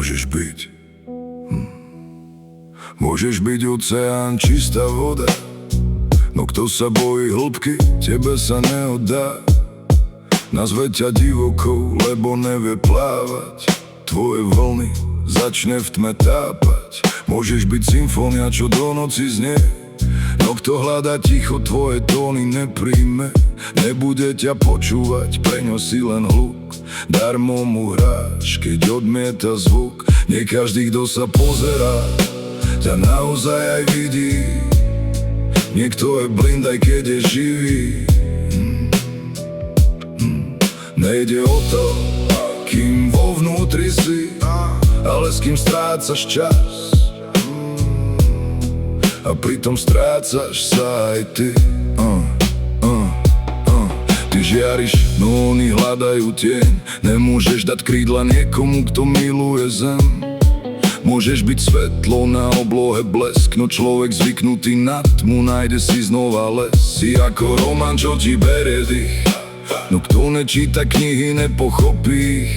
môžeš byť. Môžeš byť oceán, čistá voda, no kto sa bojí hĺbky, tebe sa neoddá. Nazve ťa divokou, lebo nevie plávať. Tvoje vlny začne v tme tápať. Môžeš byť symfónia, čo do noci znie, no kto hľadá ticho, tvoje tóny nepríjme. Nebude ťa počúvať, preňo si len hluk. Darmo mu hráš, keď odmieta zvuk. Nie každý, kto sa pozerá, ťa naozaj aj vidí. Niekto je blind, aj keď je živý. Nejde o to, kým vo vnútri si, ale s kým strácaš čas. A pritom strácaš sa aj ty. Ty žiariš, no oni hľadajú tieň. Nemôžeš dať krídla niekomu, kto miluje zem. Môžeš byť svetlo na oblohe, blesk, no človek zvyknutý na tmu nájde si znova les. Si ako román, čo ti berie dých, no kto nečíta knihy, nepochopí ich.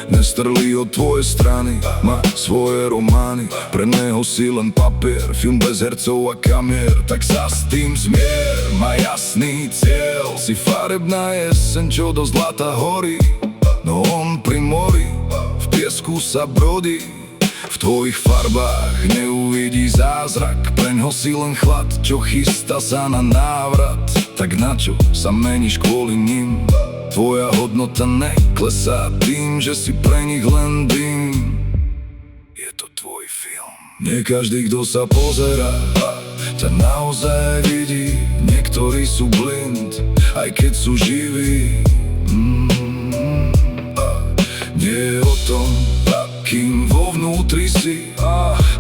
Nestrlí od tvojej strany, má svoje romány. Pre neho si len papier, film bez hercov a kamier. Tak sa s tým zmier, má jasný cieľ. Si farebná jeseň, čo do zlata horí, no on pri mori v piesku sa brodí. V tvojich farbách neuvidí zázrak, preňho si len chlad, čo chystá sa na návrat. Tak na čo sa meníš kvôli ním? Tvoja hodnota neklesá tým, že si pre nich len dým. Je to tvoj film. Nie každý, kto sa pozerá, ťa naozaj vidí. Niektorí sú blind, aj keď sú živí. Nie je o tom, kým vo vnútri si,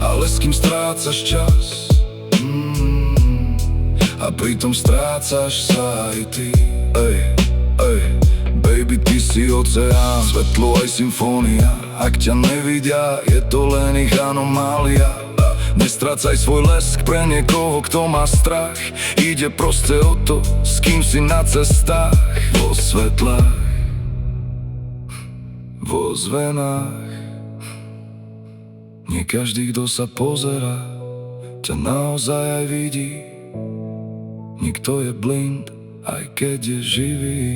ale s kým strácaš čas. A pritom strácaš sa aj ty. Baby, ty si oceán, svetlo aj symfónia. Ak ťa nevidia, je to len ich anomália. Nestrácaj svoj lesk pre niekoho, kto má strach. Ide proste o to, s kým si na cestách. Vo svetlách, vo zvenách. Nie každý, kto sa pozerá, ťa naozaj aj vidí. Nikto je blind, aj keď je živý.